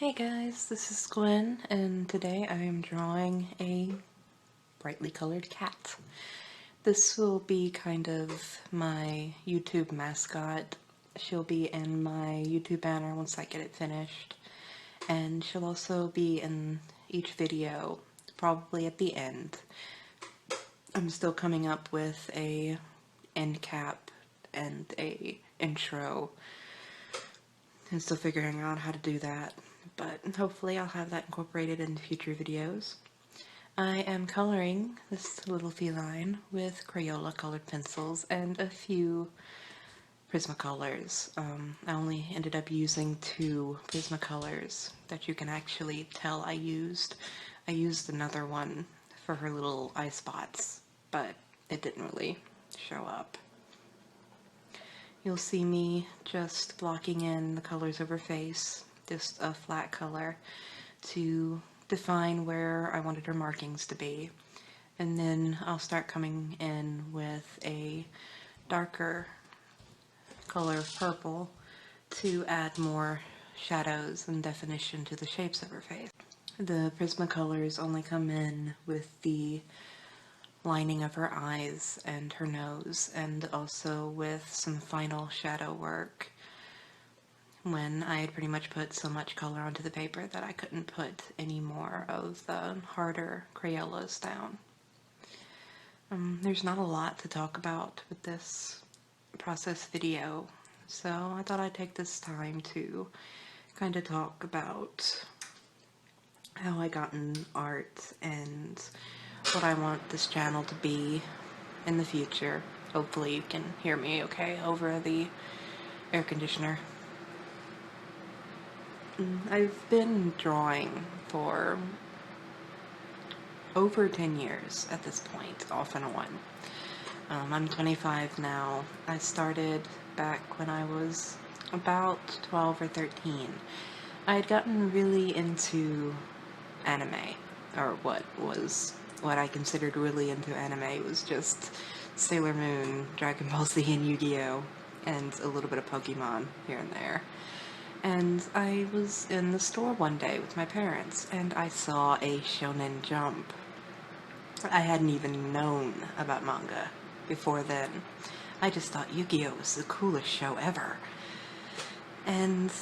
Hey guys, this is Gwen, and today I am drawing a brightly colored cat. This will be kind of my YouTube mascot. She'll be in my YouTube banner once I get it finished, and she'll also be in each video, probably at the end. I'm still coming up with a end cap and a intro, and still figuring out how to do that. But hopefully I'll have that incorporated in future videos. I am coloring this little feline with Crayola colored pencils and a few Prismacolors. I only ended up using 2 Prismacolors that you can actually tell I used. I used another one for her little eye spots, but it didn't really show up. You'll see me just blocking in the colors of her face, just a flat color, to define where I wanted her markings to be. And then I'll start coming in with a darker color of purple to add more shadows and definition to the shapes of her face. The Prismacolors only come in with the lining of her eyes and her nose, and also with some final shadow work when I had pretty much put so much color onto the paper that I couldn't put any more of the harder Crayolas down. There's not a lot to talk about with this process video, so I thought I'd take this time to kind of talk about how I got in art and what I want this channel to be in the future. Hopefully you can hear me okay over the air conditioner. I've been drawing for over 10 years at this point, off and on. I'm 25 now. I started back when I was about 12 or 13. I had gotten really into anime, or what I considered really into anime was just Sailor Moon, Dragon Ball Z, and Yu-Gi-Oh! And a little bit of Pokemon here and there. And I was in the store one day with my parents, and I saw a Shonen Jump. I hadn't even known about manga before then. I just thought Yu-Gi-Oh! Was the coolest show ever. And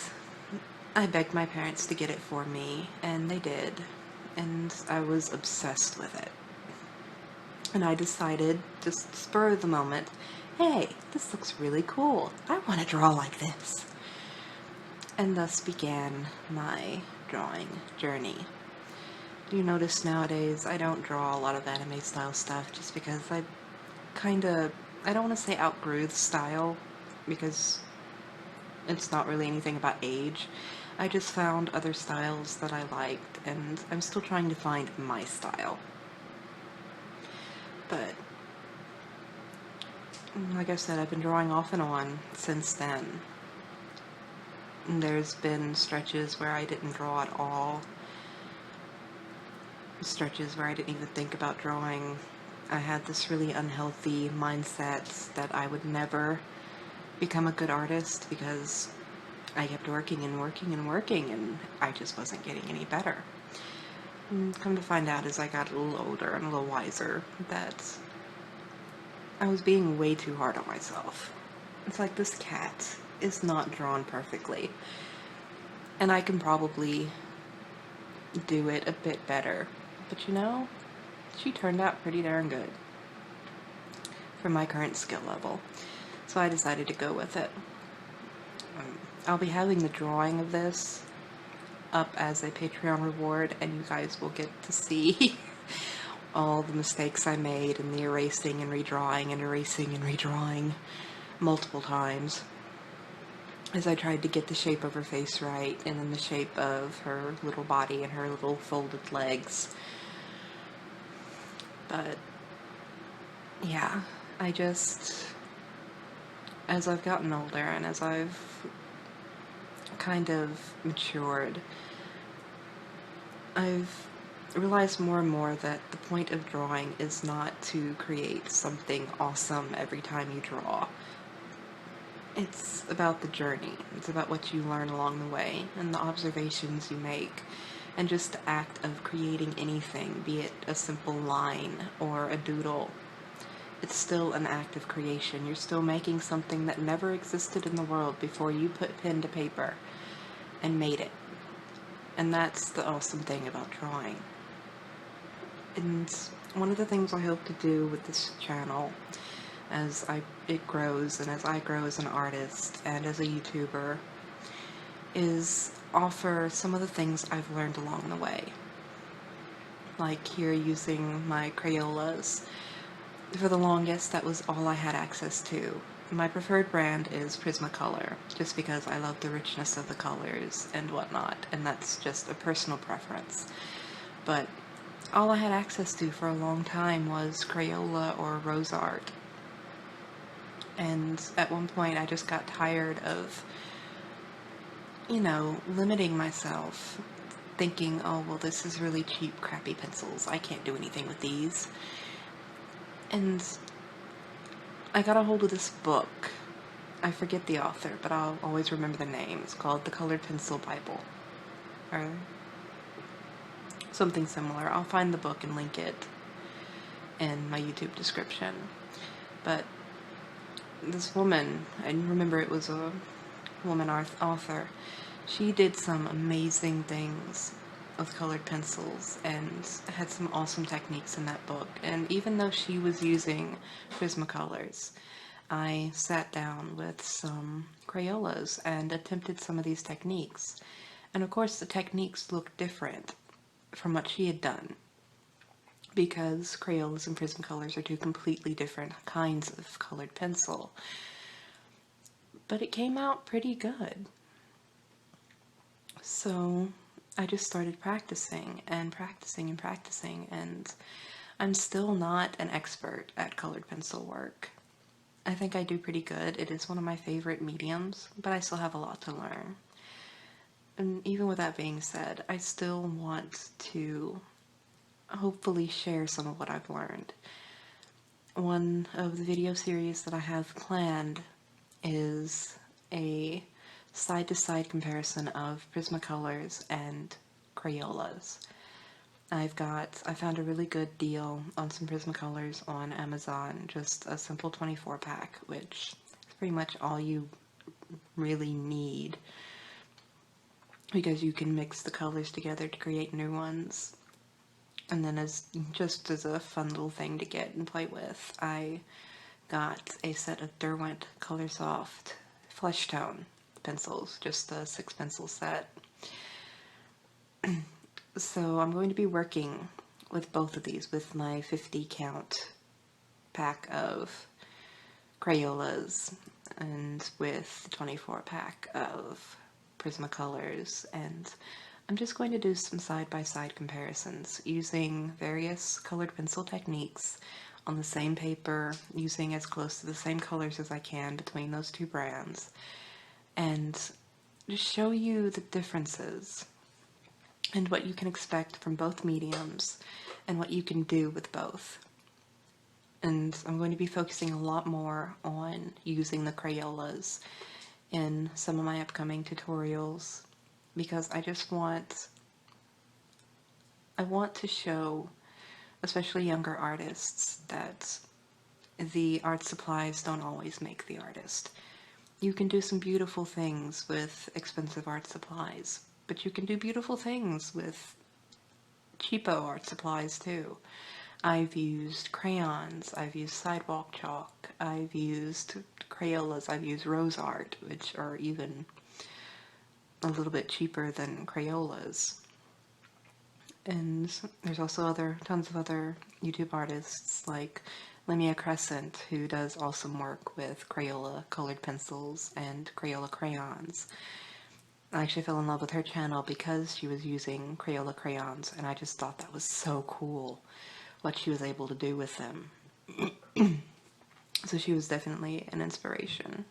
I begged my parents to get it for me, and they did. And I was obsessed with it. And I decided, just spur of the moment, hey, this looks really cool. I want to draw like this. And thus began my drawing journey. You notice nowadays I don't draw a lot of anime style stuff just because I don't want to say outgrew the style, because it's not really anything about age. I just found other styles that I liked, and I'm still trying to find my style. But like I said, I've been drawing off and on since then. There's been stretches where I didn't draw at all, stretches where I didn't even think about drawing. I had this really unhealthy mindset that I would never become a good artist because I kept working and working and working, and I just wasn't getting any better. And come to find out as I got a little older and a little wiser that I was being way too hard on myself. It's like, this cat is not drawn perfectly, and I can probably do it a bit better, but you know, she turned out pretty darn good for my current skill level, so I decided to go with it. I'll be having the drawing of this up as a Patreon reward, and you guys will get to see all the mistakes I made in the erasing and redrawing multiple times, as I tried to get the shape of her face right, and then the shape of her little body and her little folded legs. But yeah, as I've gotten older and as I've kind of matured, I've realized more and more that the point of drawing is not to create something awesome every time you draw. It's about the journey. It's about what you learn along the way and the observations you make, and just the act of creating anything, be it a simple line or a doodle. It's still an act of creation. You're still making something that never existed in the world before you put pen to paper and made it. And that's the awesome thing about drawing. And one of the things I hope to do with this channel as it grows and as I grow as an artist and as a YouTuber is offer some of the things I've learned along the way. Like here using my Crayolas. For the longest, that was all I had access to. My preferred brand is Prismacolor, just because I love the richness of the colors and whatnot, and that's just a personal preference. But all I had access to for a long time was Crayola or Rose Art. And at one point I just got tired of, limiting myself, thinking, oh, well, this is really cheap, crappy pencils. I can't do anything with these. And I got a hold of this book. I forget the author, but I'll always remember the name. It's called The Colored Pencil Bible, or something similar. I'll find the book and link it in my YouTube description. But this woman, I remember it was a woman author, she did some amazing things with colored pencils and had some awesome techniques in that book. And even though she was using Prismacolors, I sat down with some Crayolas and attempted some of these techniques. And of course the techniques looked different from what she had done, because Crayolas and Prismacolors are two completely different kinds of colored pencil. But it came out pretty good. So I just started practicing and practicing and practicing, and I'm still not an expert at colored pencil work. I think I do pretty good. It is one of my favorite mediums, but I still have a lot to learn. And even with that being said, I still want to hopefully share some of what I've learned. One of the video series that I have planned is a side-to-side comparison of Prismacolors and Crayolas. I found a really good deal on some Prismacolors on Amazon, just a simple 24 pack, which is pretty much all you really need, because you can mix the colors together to create new ones. And then just as a fun little thing to get and play with, I got a set of Derwent Colorsoft Flesh Tone pencils, just a 6 pencil set. So I'm going to be working with both of these with my 50 count pack of Crayolas and with the 24 pack of Prismacolors, and I'm just going to do some side-by-side comparisons using various colored pencil techniques on the same paper, using as close to the same colors as I can between those two brands, and just show you the differences and what you can expect from both mediums and what you can do with both. And I'm going to be focusing a lot more on using the Crayolas in some of my upcoming tutorials, because I want to show, especially younger artists, that the art supplies don't always make the artist. You can do some beautiful things with expensive art supplies, but you can do beautiful things with cheapo art supplies too. I've used crayons, I've used sidewalk chalk, I've used Crayolas, I've used Rose Art, which are even a little bit cheaper than Crayolas. And there's also tons of other YouTube artists like Alyona Nickelsen, who does awesome work with Crayola colored pencils and Crayola crayons. I actually fell in love with her channel because she was using Crayola crayons, and I just thought that was so cool what she was able to do with them. So she was definitely an inspiration.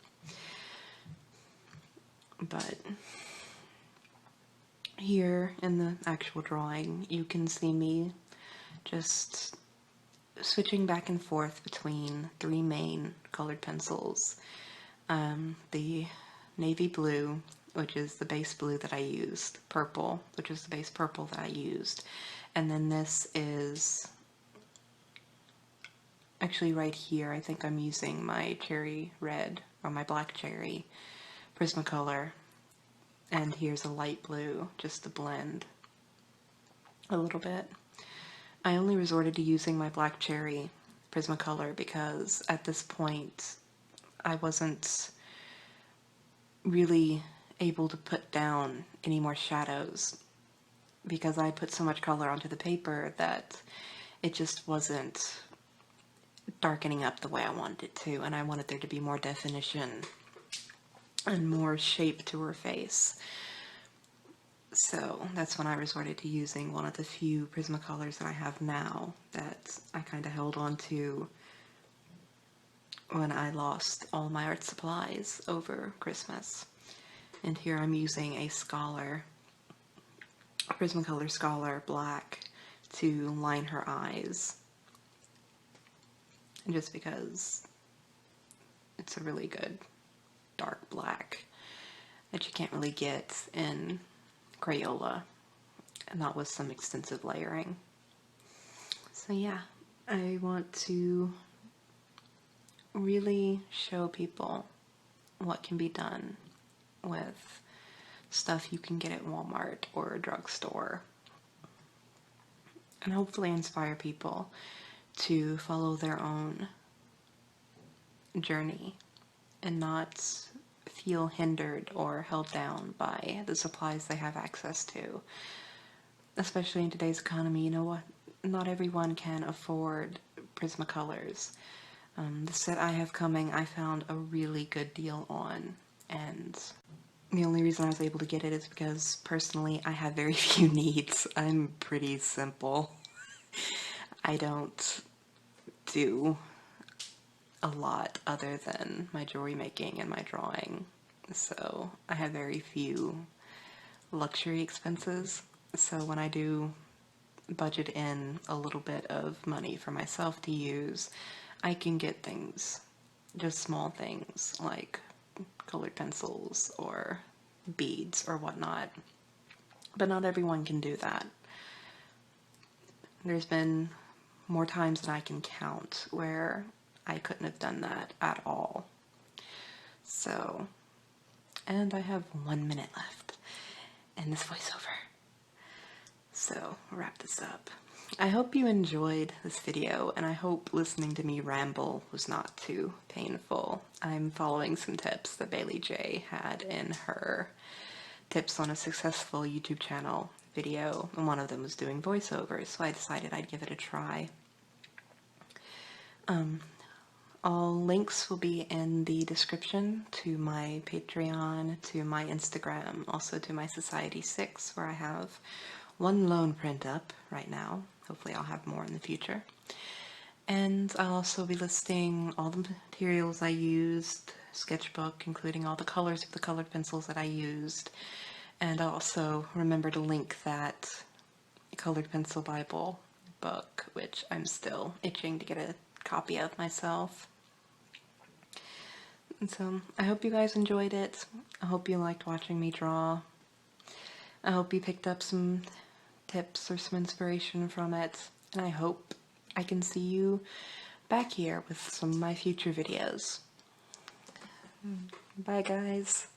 But here in the actual drawing, you can see me just switching back and forth between 3 main colored pencils. the navy blue, which is the base blue that I used, purple, which is the base purple that I used, and then this is actually right here. I think I'm using my cherry red or my black cherry Prismacolor, and here's a light blue just to blend a little bit. I only resorted to using my black cherry Prismacolor because at this point I wasn't really able to put down any more shadows because I put so much color onto the paper that it just wasn't darkening up the way I wanted it to, and I wanted there to be more definition and more shape to her face. So that's when I resorted to using one of the few Prismacolors that I have now that I kind of held on to when I lost all my art supplies over Christmas. And here I'm using a Scholar, Prismacolor Scholar Black to line her eyes. And just because it's a really good dark black that you can't really get in Crayola, and not with some extensive layering. So yeah, I want to really show people what can be done with stuff you can get at Walmart or a drugstore, and hopefully inspire people to follow their own journey and not feel hindered or held down by the supplies they have access to. Especially in today's economy, you know what? Not everyone can afford Prismacolors. The set I have coming, I found a really good deal on, and the only reason I was able to get it is because personally I have very few needs. I'm pretty simple. I don't do a lot other than my jewelry making and my drawing, so I have very few luxury expenses. So when I do budget in a little bit of money for myself to use, I can get things, just small things like colored pencils or beads or whatnot, but not everyone can do that. There's been more times than I can count where I couldn't have done that at all. So, and I have 1 minute left in this voiceover. So, I'll wrap this up. I hope you enjoyed this video, and I hope listening to me ramble was not too painful. I'm following some tips that Bailey J had in her tips on a successful YouTube channel video, and one of them was doing voiceovers, so I decided I'd give it a try. All links will be in the description to my Patreon, to my Instagram, also to my Society 6, where I have one lone print up right now. Hopefully I'll have more in the future. And I'll also be listing all the materials I used, Sketchbook, including all the colors of the colored pencils that I used. And I'll also remember to link that Colored Pencil Bible book, which I'm still itching to get a copy of myself. And so I hope you guys enjoyed it. I hope you liked watching me draw. I hope you picked up some tips or some inspiration from it. And I hope I can see you back here with some of my future videos. Bye guys.